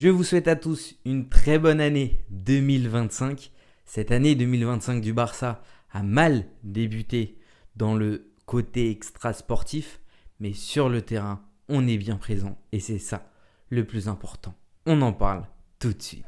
Je vous souhaite à tous une très bonne année 2025. Cette année 2025 du Barça a mal débuté dans le côté extra-sportif, mais sur le terrain, on est bien présent et c'est ça le plus important. On en parle tout de suite.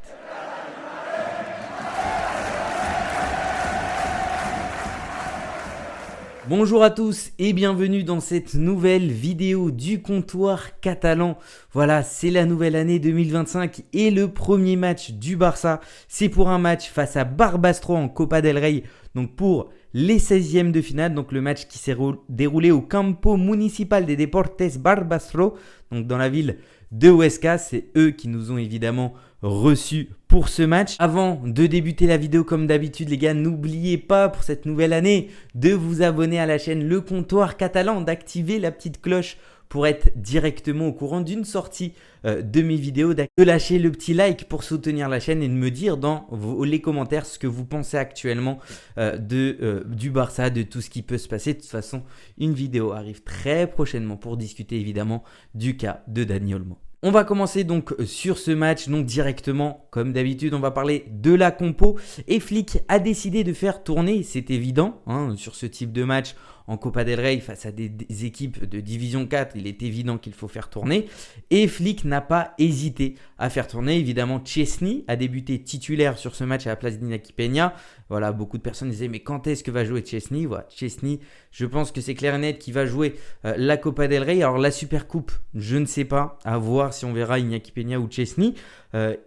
Bonjour à tous et bienvenue dans cette nouvelle vidéo du comptoir catalan. Voilà, c'est la nouvelle année 2025 et le premier match du Barça, c'est pour un match face à Barbastro en Copa del Rey, donc pour les 16e de finale, donc le match qui s'est déroulé au Campo Municipal de Deportes Barbastro, donc dans la ville de Huesca. C'est eux qui nous ont évidemment reçus pour ce match. Avant de débuter la vidéo, comme d'habitude les gars, n'oubliez pas pour cette nouvelle année de vous abonner à la chaîne Le Comptoir Catalan, d'activer la petite cloche pour être directement au courant d'une sortie de mes vidéos, de lâcher le petit like pour soutenir la chaîne et de me dire dans les commentaires ce que vous pensez actuellement du Barça, de tout ce qui peut se passer. De toute façon, une vidéo arrive très prochainement pour discuter évidemment du cas de Dani Olmo. On va commencer donc sur ce match, donc directement, comme d'habitude, on va parler de la compo. Et Flick a décidé de faire tourner, c'est évident, sur ce type de match en Copa del Rey face à des équipes de Division 4, il est évident qu'il faut faire tourner. Et Flick n'a pas hésité à faire tourner. Évidemment, Szczęsny a débuté titulaire sur ce match à la place d'Iñaki Peña. Voilà, beaucoup de personnes disaient, mais quand est-ce que va jouer Szczęsny? Voilà, Szczęsny, je pense que c'est clair et net qu'il va jouer la Copa del Rey. Alors la Supercoupe, je ne sais pas, à voir si on verra Iñaki Peña ou Szczęsny.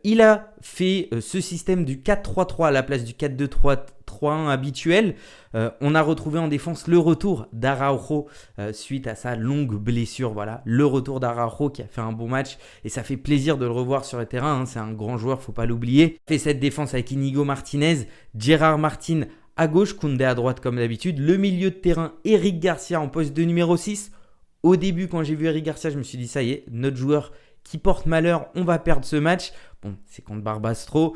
Il a fait ce système du 4-3-3 à la place du 4-2-3-1 habituel. On a retrouvé en défense le retour d'Araujo suite à sa longue blessure. Voilà, le retour d'Araujo qui a fait un bon match et ça fait plaisir de le revoir sur le terrain. C'est un grand joueur, faut pas l'oublier. Il fait cette défense avec Inigo Martinez, Gerard Martin à gauche, Koundé à droite comme d'habitude. Le milieu de terrain, Eric Garcia en poste de numéro 6. Au début, quand j'ai vu Eric Garcia, je me suis dit ça y est, notre joueur qui porte malheur, on va perdre ce match. Bon, c'est contre Barbastro.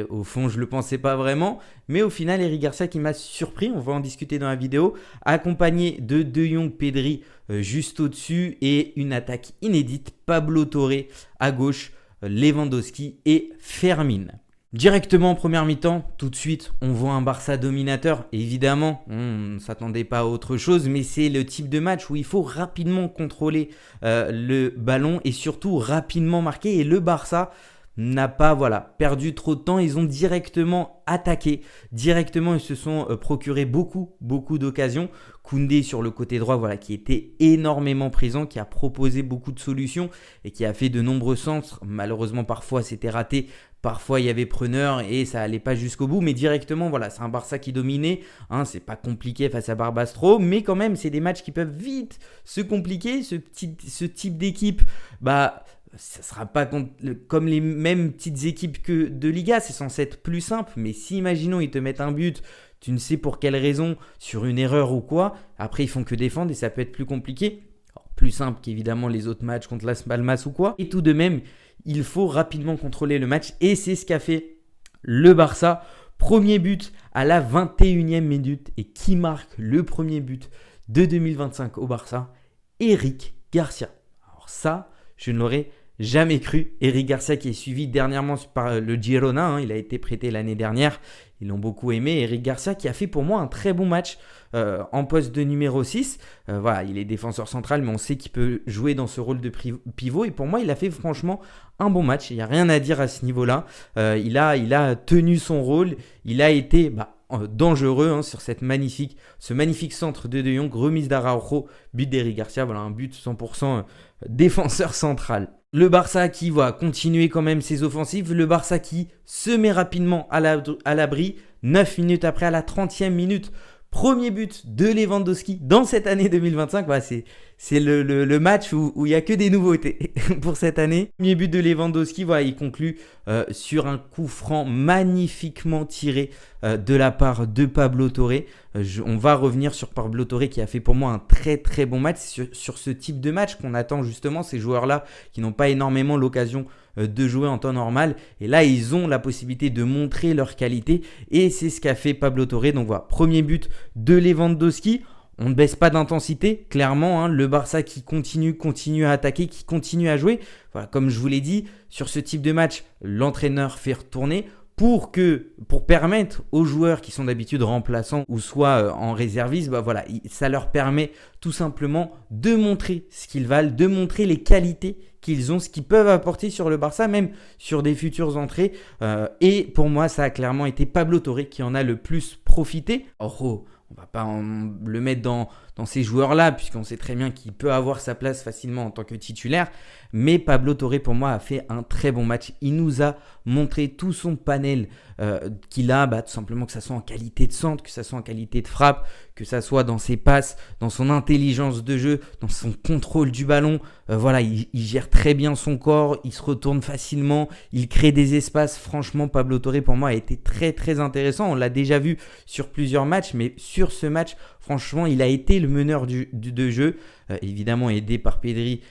Au fond, je ne le pensais pas vraiment. Mais au final, Eric Garcia qui m'a surpris, on va en discuter dans la vidéo, accompagné de De Jong, Pedri juste au-dessus et une attaque inédite, Pablo Torre à gauche, Lewandowski et Fermin. Directement en première mi-temps, tout de suite, on voit un Barça dominateur. Évidemment, on ne s'attendait pas à autre chose, mais c'est le type de match où il faut rapidement contrôler le ballon et surtout rapidement marquer. Et le Barça n'a pas perdu trop de temps. Ils ont directement attaqué. Directement, ils se sont procuré beaucoup d'occasions. Koundé sur le côté droit, qui était énormément présent, qui a proposé beaucoup de solutions et qui a fait de nombreux centres. Malheureusement, parfois, c'était raté. Parfois, il y avait preneur et ça allait pas jusqu'au bout. Mais directement, c'est un Barça qui dominait. C'est pas compliqué face à Barbastro. Mais quand même, c'est des matchs qui peuvent vite se compliquer. Ce type d'équipe, ça ne sera pas comme les mêmes petites équipes que de Liga. C'est censé être plus simple. Mais si, imaginons, ils te mettent un but, tu ne sais pour quelle raison, sur une erreur ou quoi. Après, ils font que défendre et ça peut être plus compliqué. Alors, plus simple qu'évidemment les autres matchs contre Las Palmas ou quoi. Et tout de même, il faut rapidement contrôler le match. Et c'est ce qu'a fait le Barça. Premier but à la 21e minute. Et qui marque le premier but de 2025 au Barça? Eric Garcia. Alors ça, je ne l'aurais jamais cru. Eric Garcia qui est suivi dernièrement par le Girona, il a été prêté l'année dernière, ils l'ont beaucoup aimé. Eric Garcia qui a fait pour moi un très bon match en poste de numéro 6. Il est défenseur central, mais on sait qu'il peut jouer dans ce rôle de pivot. Et pour moi, il a fait franchement un bon match. Il n'y a rien à dire à ce niveau-là. Il a tenu son rôle. Il a été dangereux sur ce magnifique centre de Jong, remise d'Araujo, but d'Eric Garcia. Un but 100% défenseur central. Le Barça qui va continuer quand même ses offensives. Le Barça qui se met rapidement à l'abri. 9 minutes après, à la 30e minute, premier but de Lewandowski dans cette année 2025. C'est le match où il n'y a que des nouveautés pour cette année. Premier but de Lewandowski, il conclut sur un coup franc magnifiquement tiré de la part de Pablo Torre. On va revenir sur Pablo Torre qui a fait pour moi un très très bon match. Sur ce type de match qu'on attend justement, ces joueurs-là qui n'ont pas énormément l'occasion de jouer en temps normal. Et là, ils ont la possibilité de montrer leur qualité. Et c'est ce qu'a fait Pablo Torre. Donc premier but de Lewandowski. on ne baisse pas d'intensité, clairement. Hein, le Barça qui continue à attaquer, qui continue à jouer. Voilà, comme je vous l'ai dit, sur ce type de match, l'entraîneur fait retourner pour permettre aux joueurs qui sont d'habitude remplaçants ou soit en réserviste, voilà, ça leur permet tout simplement de montrer ce qu'ils valent, de montrer les qualités qu'ils ont, ce qu'ils peuvent apporter sur le Barça, même sur des futures entrées. Et pour moi, ça a clairement été Pablo Torre qui en a le plus profité. On ne va pas le mettre dans ces joueurs-là, puisqu'on sait très bien qu'il peut avoir sa place facilement en tant que titulaire. Mais Pablo Torre, pour moi, a fait un très bon match. Il nous a montré tout son panel qu'il a, tout simplement que ça soit en qualité de centre, que ça soit en qualité de frappe, que ça soit dans ses passes, dans son intelligence de jeu, dans son contrôle du ballon. Voilà, il gère très bien son corps, il se retourne facilement, il crée des espaces. Franchement, Pablo Torre, pour moi, a été très, très intéressant. On l'a déjà vu sur plusieurs matchs, mais sur ce match, franchement, il a été le meneur de jeu, évidemment aidé par Pedri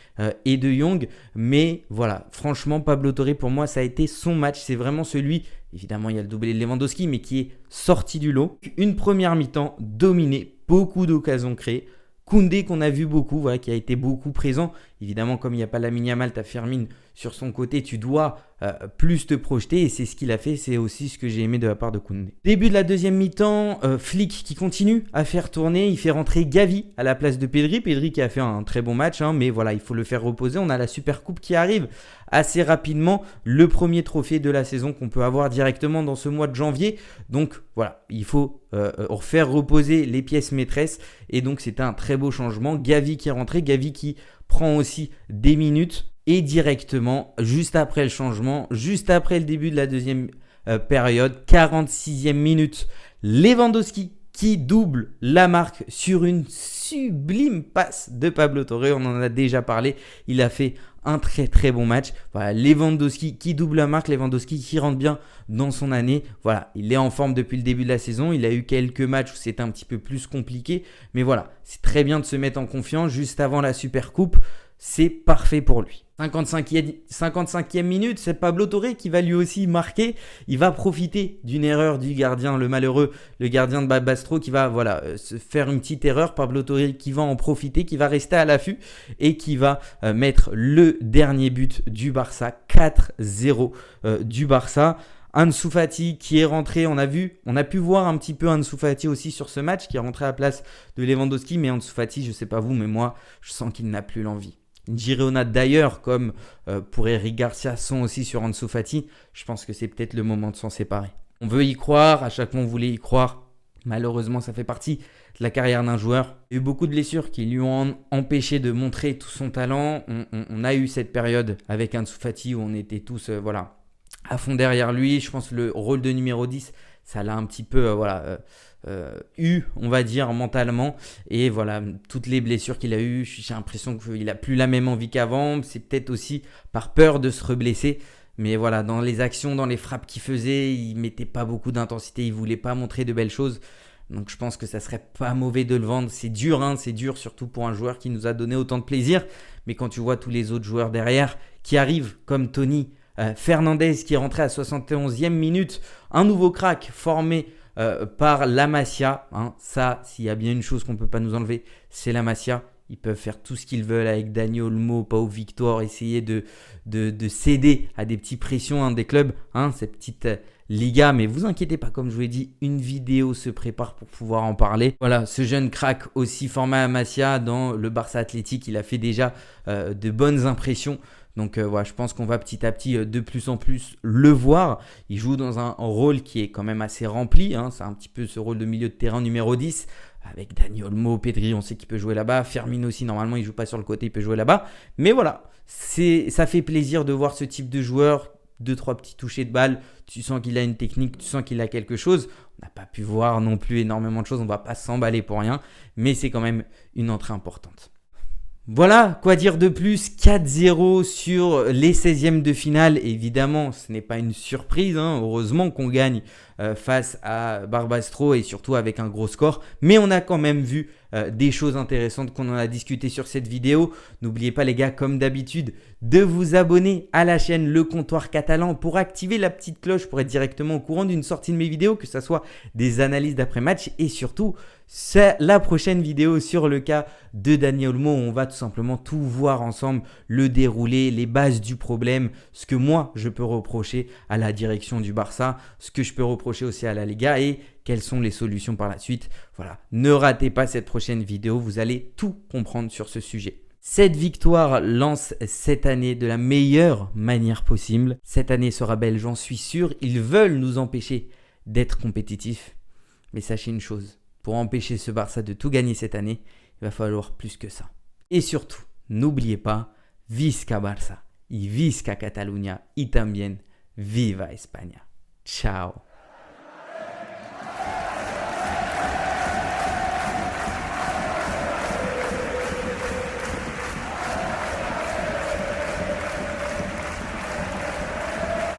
et De Jong. Mais voilà, franchement, Pablo Torre, pour moi, ça a été son match. C'est vraiment celui, évidemment, il y a le doublé de Lewandowski, mais qui est sorti du lot. Une première mi-temps dominée, beaucoup d'occasions créées. Koundé qu'on a vu beaucoup, voilà, qui a été beaucoup présent. Évidemment, comme il n'y a pas Lamine Yamal, tu as Fermin sur son côté, tu dois plus te projeter et c'est ce qu'il a fait. C'est aussi ce que j'ai aimé de la part de Koundé. Début de la deuxième mi-temps, Flick qui continue à faire tourner. Il fait rentrer Gavi à la place de Pedri. Pedri qui a fait un très bon match, mais voilà, il faut le faire reposer. On a la Super Coupe qui arrive assez rapidement. Le premier trophée de la saison qu'on peut avoir directement dans ce mois de janvier. Donc voilà, il faut faire reposer les pièces maîtresses. Et donc c'était un très beau changement. Gavi qui est rentré, Gavi qui prend aussi des minutes. Et directement, juste après le changement, juste après le début de la deuxième période, 46e minute, Lewandowski qui double la marque sur une sublime passe de Pablo Torre. On en a déjà parlé. Il a fait un très très bon match. Voilà, Lewandowski qui double la marque, Lewandowski qui rentre bien dans son année. Voilà, il est en forme depuis le début de la saison. Il a eu quelques matchs où c'était un petit peu plus compliqué. Mais voilà, c'est très bien de se mettre en confiance juste avant la Super Coupe. C'est parfait pour lui. 55e minute, c'est Pablo Torre qui va lui aussi marquer. Il va profiter d'une erreur du gardien, le malheureux, le gardien de Bastro qui va se faire une petite erreur. Pablo Torre qui va en profiter, qui va rester à l'affût et qui va mettre le dernier but du Barça, 4-0 du Barça. Ansu Fati qui est rentré, on a pu voir un petit peu Ansu Fati aussi sur ce match qui est rentré à la place de Lewandowski. Mais Ansu Fati, je ne sais pas vous, mais moi, je sens qu'il n'a plus l'envie. Girona d'ailleurs, comme pour Eric Garcia, sont aussi sur Ansu Fati. Je pense que c'est peut-être le moment de s'en séparer. On veut y croire, à chaque fois on voulait y croire. Malheureusement, ça fait partie de la carrière d'un joueur. Il y a eu beaucoup de blessures qui lui ont empêché de montrer tout son talent. On a eu cette période avec Ansu Fati où on était tous à fond derrière lui. Je pense que le rôle de numéro 10, ça l'a un petit peu on va dire, mentalement. Et voilà, toutes les blessures qu'il a eues, j'ai l'impression qu'il n'a plus la même envie qu'avant. C'est peut-être aussi par peur de se reblesser. Mais voilà, dans les actions, dans les frappes qu'il faisait, il ne mettait pas beaucoup d'intensité. Il ne voulait pas montrer de belles choses. Donc je pense que ça serait pas mauvais de le vendre. C'est dur, c'est dur surtout pour un joueur qui nous a donné autant de plaisir. Mais quand tu vois tous les autres joueurs derrière qui arrivent, comme Tony Fernandez qui est rentré à 71e minute, un nouveau crack formé par la Masia. Ça, s'il y a bien une chose qu'on ne peut pas nous enlever, c'est la Masia. Ils peuvent faire tout ce qu'ils veulent avec Dani Olmo, Pau Victor, essayer de céder à des petites pressions des clubs, ces petites Liga. Mais vous inquiétez pas, comme je vous l'ai dit, une vidéo se prépare pour pouvoir en parler. Voilà, ce jeune crack aussi formé à Masia dans le Barça Athletic, il a fait déjà de bonnes impressions. Donc voilà, je pense qu'on va petit à petit de plus en plus le voir. Il joue dans un rôle qui est quand même assez rempli. C'est un petit peu ce rôle de milieu de terrain numéro 10. Avec Dani Olmo, Pedri, on sait qu'il peut jouer là-bas. Fermin aussi, normalement, il ne joue pas sur le côté, il peut jouer là-bas. Mais voilà, ça fait plaisir de voir ce type de joueur. 2-3 petits touchés de balle. Tu sens qu'il a une technique, tu sens qu'il a quelque chose. On n'a pas pu voir non plus énormément de choses. On ne va pas s'emballer pour rien. Mais c'est quand même une entrée importante. Voilà, quoi dire de plus, 4-0 sur les 16e de finale. Évidemment, ce n'est pas une surprise, heureusement qu'on gagne face à Barbastro et surtout avec un gros score. Mais on a quand même vu des choses intéressantes qu'on en a discuté sur cette vidéo. N'oubliez pas les gars, comme d'habitude, de vous abonner à la chaîne Le Comptoir Catalan pour activer la petite cloche pour être directement au courant d'une sortie de mes vidéos, que ce soit des analyses d'après-match et surtout c'est la prochaine vidéo sur le cas de Dani Olmo. On va tout simplement tout voir ensemble, le déroulé, les bases du problème, ce que moi je peux reprocher à la direction du Barça, ce que je peux reprocher aussi à la Liga et quelles sont les solutions par la suite. Voilà, ne ratez pas cette prochaine vidéo, vous allez tout comprendre sur ce sujet. Cette victoire lance cette année de la meilleure manière possible. Cette année sera belle, j'en suis sûr. Ils veulent nous empêcher d'être compétitifs. Mais sachez une chose, pour empêcher ce Barça de tout gagner cette année, il va falloir plus que ça. Et surtout, n'oubliez pas, Visca Barça, y Visca Catalunya, y también Viva España. Ciao.